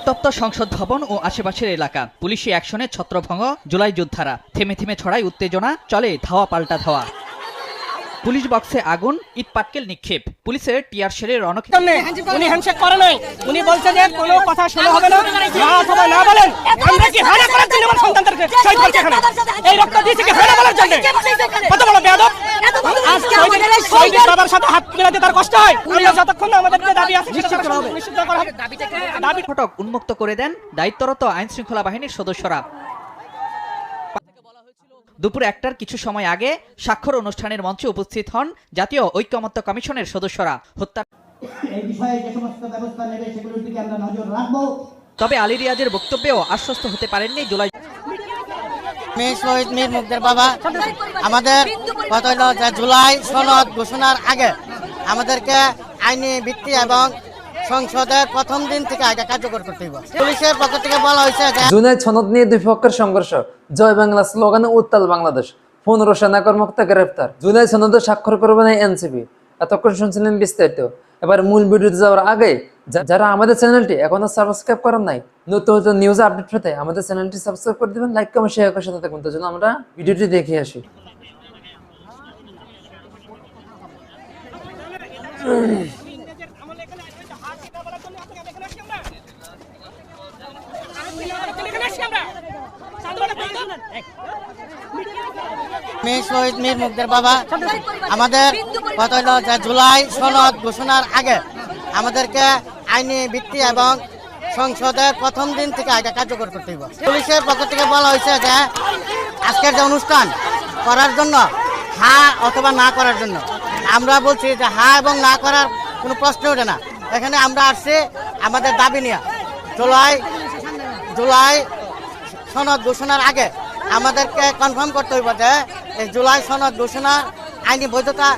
উত্তপ্ত সংসদ ভবন ও আশেপাশের এলাকা, পুলিশি অ্যাকশনে ছত্রভঙ্গ জুলাই যোদ্ধারা, থেমে থেমে ছড়ায় উত্তেজনা, চলে ধাওয়া পাল্টা ধাওয়া। পুলিশ বক্সে আগুন, ইট পাটকেল নিক্ষেপ, পুলিশের টিয়ার শেলের রণক্ষেত্র। উনি হ্যান্ডশেক করে নাই, উনি বলছে যে কোনো কথা শোনা হবে না, না অথবা না বলেন। আমরা কি হানা করার জন্য আমার সন্তানদেরকে শহীদ করতে এখানে এই রক্ত দিয়েছি কি হানা বলার জন্য? কত বড় বেয়াদব! আজকে আমাদের শহীদের বাবার সাথে হাত মিলাতে তার কষ্ট হয়। আমরা যতক্ষণ আমাদের যে দাবি আছে নিশ্চিত করা হবে, নিশ্চিত করা হবে। দাবি ফটক উন্মুক্ত করে দেন দায়িত্বরত আইন শৃঙ্খলা বাহিনীর সদস্যরা। দুপুর 1টার কিছু সময় আগে স্বাক্ষর অনুষ্ঠানের মঞ্চে উপস্থিত হন জাতীয় ঐকমত্য কমিশনের সদস্যরা। হত্যা এই বিষয়ে যে সমস্ত ব্যবস্থা নেবে সেগুলোর দিকে আমরা নজর রাখবো। তবে আলী রিয়াজের বক্তব্যেও আশ্বস্ত হতে পারেননি জুলাই। শহীদ মীর মুগ্ধের বাবা আমাদের কথা হলো যে জুলাই সনদ ঘোষণার আগে আমাদেরকে আইনি ভিত্তি এবং সংসদের প্রথম দিন থেকে আগে কার্যকর করতে হবে। পুলিশের পক্ষ থেকে বলা হয়েছে যে জুলাই সনদ নিয়ে দুই পক্ষের সংঘর্ষ, জয় বাংলা স্লোগানে উত্তাল বাংলাদেশ, 15 সেনা কর্মকর্তা গ্রেফতার, জুলাই সনদে স্বাক্ষর করবে না এনসিপি। এতক্ষণ শুনছিলেন বিস্তারিত। এবার মূল ভিডিওতে যাওয়ার আগে যারা আমাদের চ্যানেলটি এখনো সাবস্ক্রাইব করেন নাই, নতুন নতুন নিউজ আপডেট পেতে আমাদের চ্যানেলটি সাবস্ক্রাইব করে দিবেন, লাইক কমেন্ট শেয়ার করে সাথে থাকবেন। তো জন্য আমরা ভিডিওটি দেখে আসি। শহীদ মীর মুগ্ধের বাবা আমাদের কথা হলো যে জুলাই সনদ ঘোষণার আগে আমাদেরকে আইনি ভিত্তি এবং সংসদের প্রথম দিন থেকে আগে কার্যকর করতে হবে। পুলিশের পক্ষ থেকে বলা হয়েছে যে আজকের যে অনুষ্ঠান করার জন্য হ্যাঁ অথবা না করার জন্য। আমরা বলছি যে হ্যাঁ এবং না করার কোনো প্রশ্ন ওঠে না। এখানে আমরা আসছি আমাদের দাবি নিয়ে। জুলাই সনদ ঘোষণার আগে আমাদেরকে কনফার্ম করতে হইব যে এই জুলাই সনদ ঘোষণা আইনি বৈধতা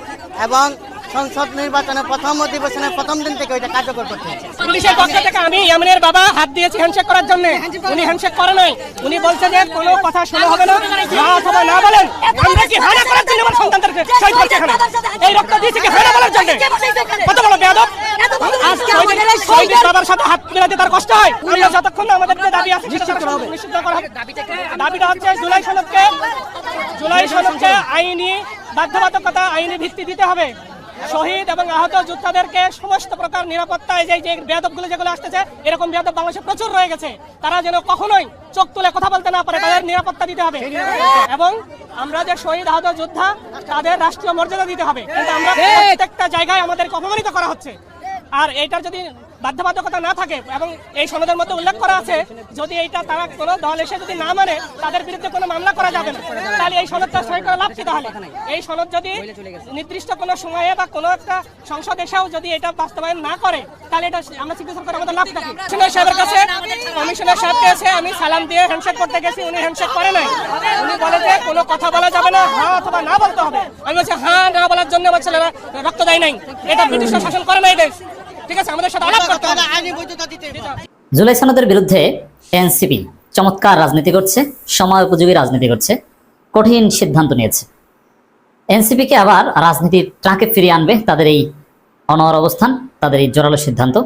এবং সংসদ নির্বাচনের প্রথম অধিবেশনের প্রথম দিন থেকে ওইটা কার্যকর করতে হবে। পুলিশের পক্ষ থেকে আমি ইয়ামিনের বাবা হাত দিয়েছি হ্যান্ডশেক করার জন্য, উনি হ্যান্ডশেক করে নাই। উনি বলছে যে কোনো কথা শোনা হবে না, না অথবা না বলেন। আমরা কি হানা করার জন্য আমার সন্তানদেরকে শহীদ করতে এখানে এই রক্ত দিয়েছি কি হানা বলার জন্য? কত বড় বেয়াদব! আজকে আমাদের শহীদের বাবার সাথে হাত মিলাতে তার কষ্ট হয়। আমরা যতক্ষণ আমাদের যে দাবি আছে নিশ্চিত করা হবে, নিশ্চিত করা হবে। দাবিটা হচ্ছে জুলাই সনদকে আইনি বাধ্যবাধকতা, আইনি ভিত্তি দিতে হবে। শহীদ এবং আহত যোদ্ধাদেরকে সমস্ত প্রকার নিরাপত্তা, এই যে বেয়াদবগুলো যেগুলো আসতেছে, এরকম বেয়াদব বাংলাদেশে প্রচুর রয়ে গেছে, তারা যেন কখনোই চোখ তুলে কথা বলতে না পারে, তাদের নিরাপত্তা দিতে হবে। এবং আমরা যে শহীদ আহত যোদ্ধা তাদের রাষ্ট্রীয় মর্যাদা দিতে হবে। কিন্তু আমরা প্রত্যেকটা জায়গায় আমাদেরকে অপমানিত করা হচ্ছে। আর এইটার যদি বাধ্যবাধকতা না থাকে এবং এই সনদের মধ্যে উল্লেখ করা আছে যদি এইটা তারা কোনো দল এসে যদি না মানে তাদের বিরুদ্ধে কোনো মামলা করা যাবে না, তাহলে এই সনদটা সই করে লাভ কি? তাহলে এই সনদ যদি নির্দিষ্ট কোনো সময়ে বা কোনো একটা সংসদ এসেও যদি এটা বাস্তবায়ন না করে তাহলে এটা আমরা সিগনেচার করে আমাদের লাভ থাকে। কমিশনার সাহেবের কাছে কমিশনার সাহেবকে এসে আমি সালাম দিয়ে হ্যান্ডশেক করতে গেছি, উনি হ্যান্ডশেক করে নাই। উনি বলে যে কোনো কথা বলা যাবে না, হ্যাঁ অথবা না বলতে হবে। আমি বলছি হ্যাঁ না বলার জন্য আমার ছেলেরা রক্ত দেয় নাই, এটা ব্রিটিশরা শাসন করে নাই দেশ। জুলাই সনদের বিরুদ্ধে এনসিপি চমৎকার রাজনীতি করছে, সময় উপযোগী রাজনীতি করছে, কঠিন সিদ্ধান্ত নিয়েছে। এনসিপিকে আবার রাজনীতির ট্রাকে ফিরিয়ে আনবে তাদের এই অনড় অবস্থান, তাদের এই জোরালো সিদ্ধান্ত।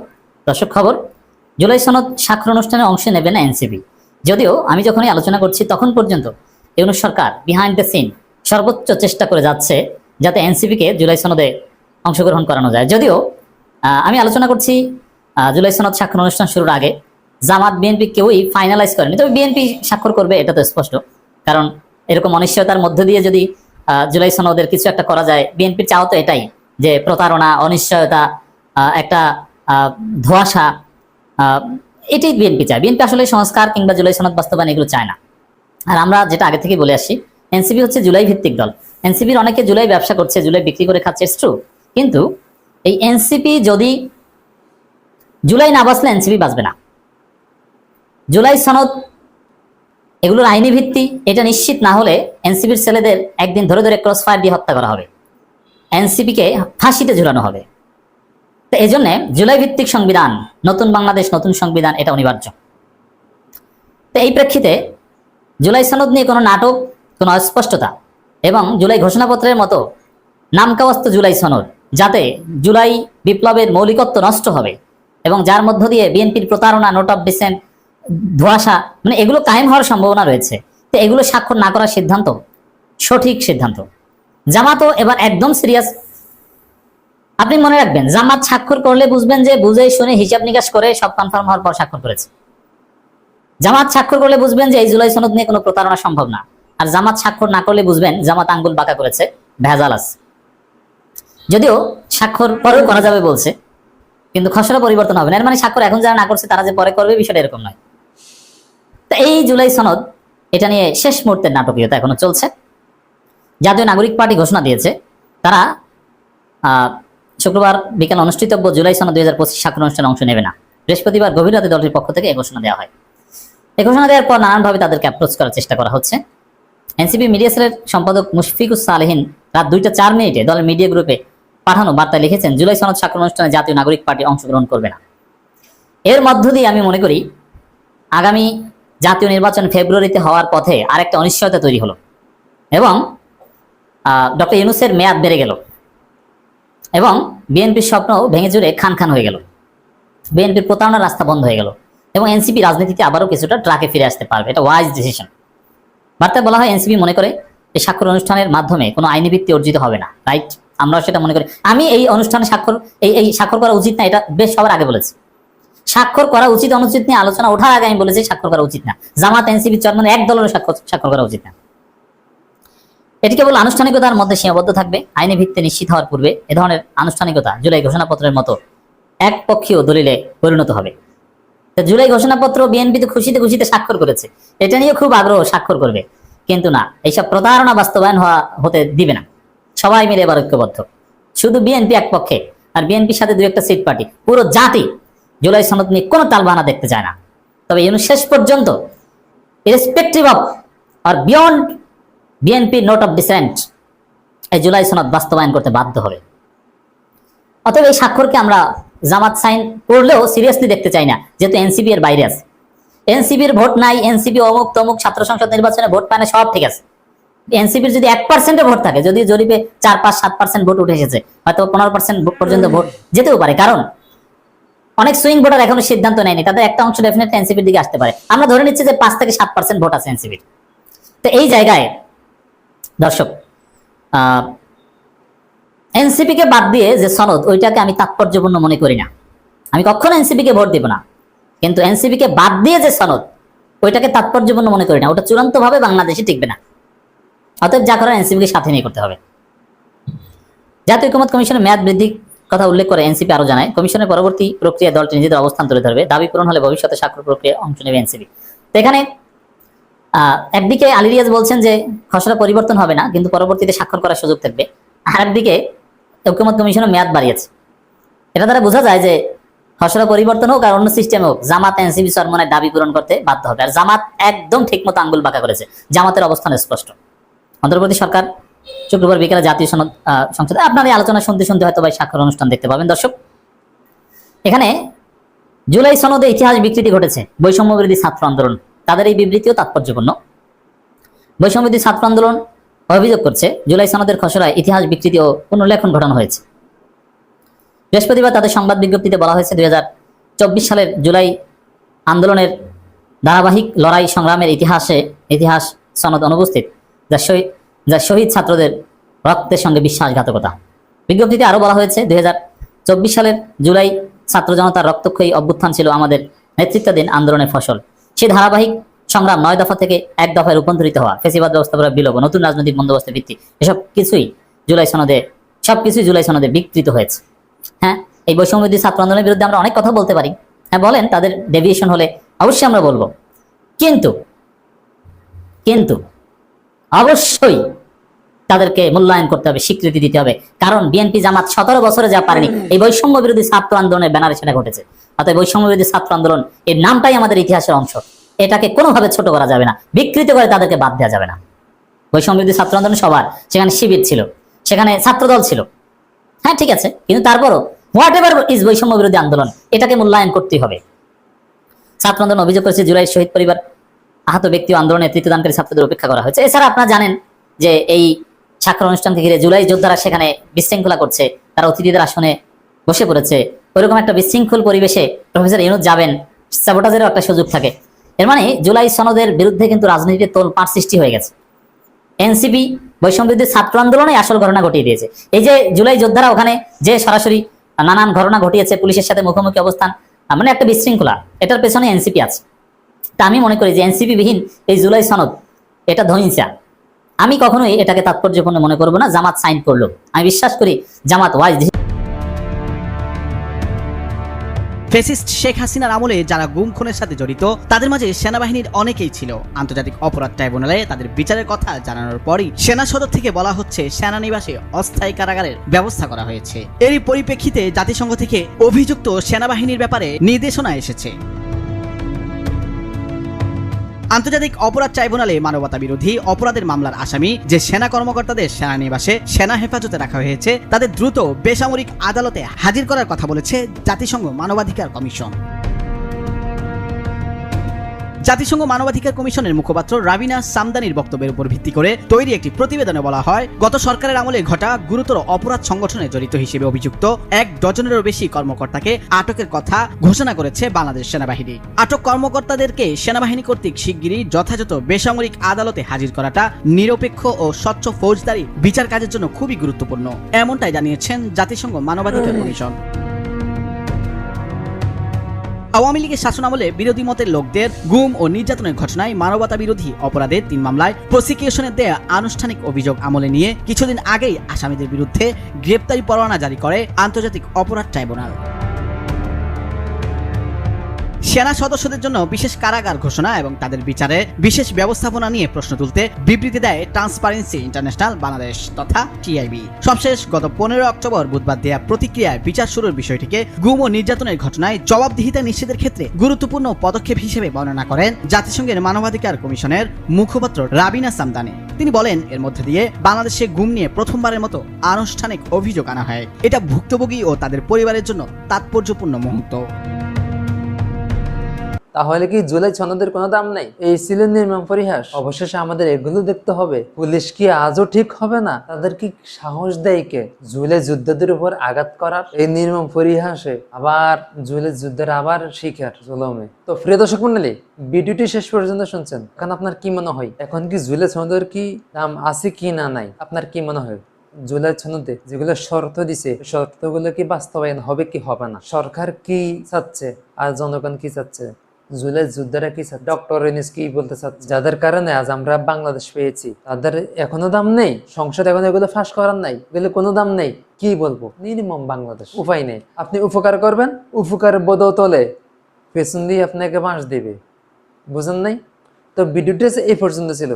দর্শক খবর, জুলাই সনদ স্বাক্ষর অনুষ্ঠানে অংশ নেবে না এনসিপি। যদিও আমি যখনই আলোচনা করছি তখন পর্যন্ত ইউনূস সরকার বিহাইন্ড দ্য সিন সর্বোচ্চ চেষ্টা করে যাচ্ছে যাতে এনসিপিকে জুলাই সনদে অংশগ্রহণ করানো যায়। যদিও আমি আলোচনা করছি জুলাই সনদ স্বাক্ষর অনুষ্ঠান শুরুর আগে জামাত বিএনপি কেউই ফাইনালাইজ করেনি, তবে বিএনপি স্বাক্ষর করবে এটা তো স্পষ্ট। কারণ এরকম অনিশ্চয়তার মধ্য দিয়ে যদি জুলাই সনদের কিছু একটা করা যায়, বিএনপির চাও তো এটাই যে প্রতারণা, অনিশ্চয়তা, একটা ধোঁয়াশা, এটাই বিএনপি চায়। বিএনপি আসলে সংস্কার কিংবা জুলাই সনদ বাস্তবায়ন এগুলো চায় না। আর আমরা যেটা আগে থেকে বলে আসছি, এনসিপি হচ্ছে জুলাই ভিত্তিক দল। এনসিপির অনেকে জুলাই ব্যবসা করছে, জুলাই বিক্রি করে খাচ্ছে, ইটস ট্রু। কিন্তু এই এনসিপি যদি জুলাই না বাঁচলে এনসিপি বাঁচবে না। জুলাই সনদ এগুলোর আইনি ভিত্তি এটা নিশ্চিত না হলে এনসিপির ছেলেদের একদিন ধরে ধরে ক্রস ফায়ার দিয়ে হত্যা করা হবে, এনসিপিকে ফাঁসিতে ঝুলানো হবে। তো এই জন্য জুলাই ভিত্তিক সংবিধান, নতুন বাংলাদেশ, নতুন সংবিধান, এটা অনিবার্য। তো এই প্রেক্ষিতে জুলাই সনদ নিয়ে কোনো নাটক, কোনো অস্পষ্টতা এবং জুলাই ঘোষণাপত্রের মতো নামকাওয়াস্ত জুলাই সনদ, যাতে জুলাই বিপ্লবের মৌলিকত্ব নষ্ট হবে, এবং যার মধ্য দিয়ে বিএনপির প্রতারণা, নোট অফ ডিসেন্ট, ধোঁয়াশা, মানে এগুলো কায়েম হওয়ার সম্ভাবনা রয়েছে। তো এগুলো স্বাক্ষর না করার সিদ্ধান্ত সঠিক সিদ্ধান্ত। জামাতও এবার একদম সিরিয়াস। আপনি মনে রাখবেন, জামাত স্বাক্ষর করলে বুঝবেন যে বুঝে শুনে হিসাব নিকাশ করে সব কনফার্ম হওয়ার পর স্বাক্ষর করেছে। জামাত স্বাক্ষর করলে বুঝবেন যে এই জুলাই সনদ নিয়ে কোনো প্রতারণা সম্ভব না। আর জামাত স্বাক্ষর না করলে বুঝবেন জামাত আঙ্গুল বাঁকা করেছে, ভেজাল আছে। যদিও স্বাক্ষর পরেও করা যাবে বলছে, কিন্তু খসড়া পরিবর্তন হবে না। এর মানে স্বাক্ষর এখন যারা না করছে তারা যে পরে করবে, বিষয়টা এরকম নয়। তো এই জুলাই সনদ, এটা নিয়ে শেষ মুহূর্তের নাটকীয়তা এখনো চলছে। জাতীয় নাগরিক পার্টি ঘোষণা দিয়েছে তারা শুক্রবার বিকেল অনুষ্ঠিতব্য জুলাই সনদ 2025 স্বাক্ষর অনুষ্ঠানে অংশ নেবে না। বৃহস্পতিবার গভীর রাতে দলটির পক্ষ থেকে এই ঘোষণা দেওয়া হয়। এই ঘোষণা দেওয়ার পর নানানভাবে তাদেরকে অ্যাপ্রোচ করার চেষ্টা করা হচ্ছে। এনসিপি মিডিয়া সেলের সম্পাদক মুশফিকুস সালেহিন রাত 2:04 দলের মিডিয়া গ্রুপে পাঠানো বার্তায় লিখেছেন, জুলাই সনদ স্বাক্ষর অনুষ্ঠানে জাতীয় নাগরিক পার্টি অংশগ্রহণ করবে না। এর মধ্য দিয়ে আমি মনে করি আগামী জাতীয় নির্বাচন ফেব্রুয়ারিতে হওয়ার পথে আরেকটা অনিশ্চয়তা তৈরি হলো এবং ডক্টর ইউনূসের মেয়াদ বেড়ে গেল এবং বিএনপির স্বপ্ন ভেঙে চুরে খান খান হয়ে গেল। বিএনপির প্রতারণার রাস্তা বন্ধ হয়ে গেল এবং এনসিপি রাজনীতিতে আবারও কিছুটা ট্রাকে ফিরে আসতে পারবে। এটা ওয়াইজ ডিসিশন। বার্তায় বলা হয়, এনসিপি মনে করে এই স্বাক্ষর অনুষ্ঠানের মাধ্যমে কোনো আইনি ভিত্তি অর্জিত হবে না। রাইট, আমরা সেটা মনে করি। আমি এই অনুষ্ঠানে এই স্বাক্ষর করা উচিত না, এটা বেশ সবার আগে বলেছি। স্বাক্ষর করা উচিত অনুচিত নিয়ে আলোচনা ওঠার আগে আমি বলেছি স্বাক্ষর করা উচিত না। জামাত, এনসিপি, চরমনে এক দলের স্বাক্ষর করা উচিত না। এটি কেবল আনুষ্ঠানিকতার মধ্যে সীমাবদ্ধ থাকবে। আইনি ভিত্তি নিশ্চিত হওয়ার পূর্বে এ ধরনের আনুষ্ঠানিকতা জুলাই ঘোষণাপত্রের মতো একপক্ষীয় দলিলে পরিণত হবে। জুলাই ঘোষণাপত্র বিএনপি তো খুশিতে খুশিতে স্বাক্ষর করেছে, এটা নিয়ে খুব আগ্রহ স্বাক্ষর করবে, কিন্তু না, এইসব প্রতারণা বাস্তবায়ন হতে দিবে না। সবাই মিলে এবার ঐক্যবদ্ধ। শুধু বিএনপি এক পক্ষে, আর বিএনপির সাথে 2-1টা সিট পার্টি, পুরো জাতি জুলাই সনদ নিয়ে কোনো তালবাহানা দেখতে চায় না। তবে শেষ পর্যন্ত ইরেসপেক্টিভ অফ আর beyond BNP note of dissent এই জুলাই সনদ বাস্তবায়ন করতে বাধ্য হবে। অতএব এই স্বাক্ষরকে আমরা জামাত সাইন করলেও সিরিয়াসলি দেখতে চাই না, যেহেতু এনসিপি এর বাইরে আছে। এনসিপির ভোট নাই, এনসিপি অমুক তমুক ছাত্র সংসদ নির্বাচনে ভোট পায় না, সব ঠিক আছে। এনসিপির যদি 1% ভোট থাকে, যদি জরিপে 4-5-7% ভোট উঠে এসেছে, হয়তো 15% পর্যন্ত ভোট যেতেও পারে, কারণ অনেক সুইং ভোটার এখনো সিদ্ধান্ত নেয়নি, তাদের একটা অংশ ডেফিনেটলি এনসিপির দিকে আসতে পারে। আমরা ধরে নিচ্ছি যে 5-7% ভোট আছে এনসিপির। তো এই জায়গায় দর্শক, এনসিপি কে বাদ দিয়ে যে সনদ, ওইটাকে আমি তাৎপর্যপূর্ণ মনে করি না। আমি কখনো এনসিপি কে ভোট দিব না, কিন্তু এনসিপি কে বাদ দিয়ে যে সনদ, ওইটাকে তাৎপর্যপূর্ণ মনে করি না। ওটা চূড়ান্ত ভাবে বাংলাদেশে টিকবে না। অতএব যা করার এনসিপি কে সাথে নিয়ে করতে হবে। জাতীয় ঐকমত্য কমিশনের মেয়াদ বৃদ্ধির কথা উল্লেখ করে এনসিপি আরো জানায়, কমিশনের পরবর্তী প্রক্রিয়া দলটি নিজেদের অবস্থান তুলে ধরবে। দাবি পূরণ হলে ভবিষ্যতে স্বাক্ষর প্রক্রিয়ায় অংশ নেবে এনসিপি। তো এখানে একদিকে আলী রিয়াজ বলছেন যে খসড়া পরিবর্তন হবে না, কিন্তু পরবর্তীতে স্বাক্ষর করার সুযোগ থাকবে। আর একদিকে ঐকমত্য কমিশনের মেয়াদ বাড়িয়েছে। এটা দ্বারা বোঝা যায় যে খসড়া পরিবর্তন হোক আর অন্য সিস্টেম হোক, জামাত এনসিপি চরমনের দাবি পূরণ করতে বাধ্য হবে। আর জামাত একদম ঠিকমতো আঙ্গুল বাঁকা করেছে। জামাতের অবস্থান স্পষ্ট। অন্তর্বর্তী সরকার শুক্রবার বিকেলে জাতীয় সংসদে আপনার এই আলোচনা শুনতে শুনতে হয়তো স্বাক্ষর অনুষ্ঠান দেখতে পাবেন। দর্শক, এখানে জুলাই সনদে ইতিহাস বিকৃতি ঘটেছে। বৈষম্য বিরোধী ছাত্র আন্দোলন, তাদের এই বিবৃতিও তাৎপর্যপূর্ণ। বৈষম্য বিরোধী ছাত্র আন্দোলন অভিযোগ করছে জুলাই সনদের খসড়ায় ইতিহাস বিকৃতি ও পুনর্লেখন ঘটানো হয়েছে। বৃহস্পতিবার তাদের সংবাদ বিজ্ঞপ্তিতে বলা হয়েছে, 2024 সালের জুলাই আন্দোলনের ধারাবাহিক লড়াই সংগ্রামের ইতিহাস সনদ অনুপস্থিত, যা শহীদ ছাত্রদের রক্তের সঙ্গে বিশ্বাসঘাতকতা। বিজ্ঞপ্তিতে আরো বলা হয়েছে, 2024 সালের জুলাই ছাত্র জনতার রক্তক্ষয়ী অভ্যুত্থান ছিল আমাদের নেতৃত্বাধীন আন্দোলনের ফসল। সেই ধারাবাহিক সংগ্রাম 9 দফা থেকে 1 দফায় রূপান্তরিত হওয়া, ফেসিবাদ ব্যবস্থা করার বিলোপ, নতুন রাজনৈতিক বন্দোবস্তের ভিত্তি, সবকিছুই জুলাই সনদে বিকৃত হয়েছে। হ্যাঁ, এই বৈষম্যবিরোধী ছাত্র আন্দোলনের বিরুদ্ধে আমরা অনেক কথা বলতে পারি। হ্যাঁ বলেন, তাদের ডেভিয়েশন হলে অবশ্যই আমরা বলবো, কিন্তু অবশ্যই তাদেরকে মূল্যায়ন করতে হবে, স্বীকৃতি দিতে হবে। কারণ বিএনপি জামাত 17 বছরে যা পারেনি, এই বৈষম্য বিরোধী ছাত্র আন্দোলনের ব্যানারে সেটা ঘটেছে। অর্থাৎ বৈষম্য বিরোধী ছাত্র আন্দোলন এর নামটাই আমাদের ইতিহাসের অংশ। এটাকে কোনোভাবে ছোট করা যাবে না, বিকৃত করে তাদেরকে বাদ দেওয়া যাবে না। বৈষম্য বিরোধী ছাত্র আন্দোলন সবার, সেখানে শিবির ছিল, সেখানে ছাত্রদল ছিল, হ্যাঁ ঠিক আছে, কিন্তু তারপরও হোয়াট এভার ইজ বৈষম্য বিরোধী আন্দোলন, এটাকে মূল্যায়ন করতেই হবে। ছাত্র আন্দোলন অভিযোগ করেছে জুলাই শহীদ পরিবার, আহত ব্যক্তি ও আন্দোলনের নেতৃত্বদানকারী ছাত্রদের উপেক্ষা করা হয়েছে। এছাড়া আপনারা জানেন যে এই স্বাক্ষর অনুষ্ঠানকে ঘিরে জুলাই যোদ্ধারা সেখানে বিশৃঙ্খলা করছে, তারা অতিথিদের আসনে বসে পড়েছে, ওইরকম একটা বিশৃঙ্খল পরিবেশে প্রফেসর ইউনূস যাবেন, স্যাবোটাজেরও একটা সুযোগ থাকে। এর মানে জুলাই সনদের বিরুদ্ধে কিন্তু রাজনীতিতে তোলপাড় সৃষ্টি হয়ে গেছে। এনসিপি বৈষম্যবিরোধী ছাত্র আন্দোলনে আসল ঘটনা ঘটিয়ে দিয়েছে। এই যে জুলাই যোদ্ধারা ওখানে যে সরাসরি নানান ঘটনা ঘটিয়েছে, পুলিশের সাথে মুখোমুখি অবস্থান, মানে একটা বিশৃঙ্খলা, এটার পেছনে এনসিপি আছে। তা আমি মনে করি যে এনসিপি বিহীন এই জুলাই সনদ এটা ধইঞ্চা। আমি কখনোই এটাকে তাৎপর্যপূর্ণ মনে করবো না। জামাত সাইন করলো, আমি বিশ্বাস করি জামাত ওয়াইজ। ফ্যাসিস্ট শেখ হাসিনার আমলে যারা গুম খুনের সাথে জড়িত তাদের মাঝে সেনাবাহিনীর অনেকেই ছিল। আন্তর্জাতিক অপরাধ ট্রাইব্যুনালে তাদের বিচারের কথা জানানোর পরই সেনা সদর থেকে বলা হচ্ছে সেনানিবাসে অস্থায়ী কারাগারের ব্যবস্থা করা হয়েছে। এরই পরিপ্রেক্ষিতে জাতিসংঘ থেকে অভিযুক্ত সেনাবাহিনীর ব্যাপারে নির্দেশনা এসেছে। আন্তর্জাতিক অপরাধ ট্রাইব্যুনালে মানবতা বিরোধী অপরাধের মামলার আসামি যে সেনা কর্মকর্তাদের সেনানিবাসে সেনা হেফাজতে রাখা হয়েছে তাদের দ্রুত বেসামরিক আদালতে হাজির করার কথা বলেছে জাতিসংঘ মানবাধিকার কমিশন। জাতিসংঘ মানবাধিকার কমিশনের মুখপাত্র রাবিনা সামদানির বক্তব্যের উপর ভিত্তি করে তৈরি একটি প্রতিবেদনে বলা হয়, গত সরকারের আমলে ঘটা গুরুতর অপরাধ সংগঠনে জড়িত হিসেবে অভিযুক্ত 1 ডজনেরও বেশি কর্মকর্তাকে আটকের কথা ঘোষণা করেছে বাংলাদেশ সেনাবাহিনী। আটক কর্মকর্তাদেরকে সেনাবাহিনী কর্তৃক শিগগিরই যথাযথ বেসামরিক আদালতে হাজির করাটা নিরপেক্ষ ও স্বচ্ছ ফৌজদারি বিচার কাজের জন্য খুবই গুরুত্বপূর্ণ, এমনটাই জানিয়েছেন জাতিসংঘ মানবাধিকার কমিশন। আওয়ামী লীগের শাসনামলে বিরোধী মতের লোকদের গুম ও নির্যাতনের ঘটনায় মানবতা বিরোধী অপরাধের 3 মামলায় প্রসিকিউশনের দেয়া আনুষ্ঠানিক অভিযোগ আমলে নিয়ে কিছুদিন আগেই আসামিদের বিরুদ্ধে গ্রেপ্তারি পরোয়ানা জারি করে আন্তর্জাতিক অপরাধ ট্রাইব্যুনাল। সেনা সদস্যদের জন্য বিশেষ কারাগার ঘোষণা এবং তাদের বিচারে বিশেষ ব্যবস্থাপনা নিয়ে প্রশ্ন তুলতে বিবৃতি দেয় ট্রান্সপারেন্সি ইন্টারন্যাশনাল বাংলাদেশ তথা টিআইবি। সবশেষ গত 15 অক্টোবর বুধবার দেয়া প্রতিক্রিয়ায় বিচার শুরুর বিষয়টিকে গুম ও নির্যাতনের ঘটনায় জবাবদিহিতা নিশ্চিতের ক্ষেত্রে গুরুত্বপূর্ণ পদক্ষেপ হিসেবে বর্ণনা করেন জাতিসংঘের মানবাধিকার কমিশনের মুখপাত্র রাবিনা সামদানি। তিনি বলেন, এর মধ্যে দিয়ে বাংলাদেশে গুম নিয়ে প্রথমবারের মতো আনুষ্ঠানিক অভিযোগ আনা হয়। এটা ভুক্তভোগী ও তাদের পরিবারের জন্য তাৎপর্যপূর্ণ মুহূর্ত। তাহলে কি জুলাই সনদের কোনো দাম নাই? এই ছিল নির্মম পরিহাস। অবশেষে আমাদের এগুলো দেখতে হবে। পুলিশ কি আজও ঠিক হবে না? তাদের কি সাহস দেয় কে জুলাই যোদ্ধাদের উপর আঘাত করার? এই নির্মম পরিহাসে আবার জুলাই যুদ্ধের আবার শিকার জুলুমে। তো প্রিয় দর্শক মণ্ডলী, ভিডিওটি শেষ পর্যন্ত শুনছেন, এখন আপনার কি মনে হয় এখন কি জুলাই সনদের কি দাম আছে কি না নাই? আপনার কি মনে হয় জুলাই সনদে যেগুলো শর্ত দিছে শর্তগুলো কি বাস্তবায়ন হবে কি হবে না? সরকার কি চাচ্ছে আর জনগণ কি চাচ্ছে? জুলাই যোদ্ধারা কি চাচ্ছে? ডক্টর ইউনূস কি বলতে চাচ্ছে? যাদের কারণে আজ আমরা বাংলাদেশ পেয়েছি তাদের এখনো দাম নেই। সংসদ এখন এগুলো ফাঁস করার নাই, এগুলো কোনো দাম নেই। কি বলবো? নির্মম বাংলাদেশ। উপায় নেই। আপনি উপকার করবেন, উপকারের বদৌলতে পেছন দিয়ে আপনাকে বাঁশ দিবে। বুঝেন নাই? তো ভিডিওটি এই পর্যন্ত ছিল।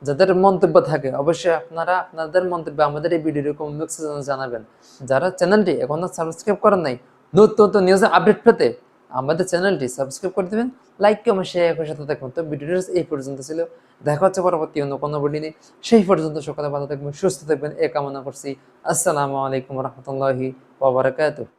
যাদের মন্তব্য থাকে অবশ্যই আপনারা আপনাদের মন্তব্য আমাদের এই ভিডিওর কমেন্ট বক্সে জানাবেন। যারা চ্যানেলটি এখনো সাবস্ক্রাইব করেন নাই, নতুন নিউজের আপডেট পেতে আমাদের চ্যানেলটি সাবস্ক্রাইব করে দেবেন, লাইক কমেন্ট শেয়ার সাথে থাকবেন। তো ভিডিওটি এই পর্যন্ত ছিল। দেখা হচ্ছে পরবর্তী অন্য কোনো ভিডিও নিয়ে। সেই পর্যন্ত সকালে ভালো থাকবেন, সুস্থ থাকবেন এ কামনা করছি। আসসালামু আলাইকুম রহমতুল্লাহি ওয়া বারাকাতুহু।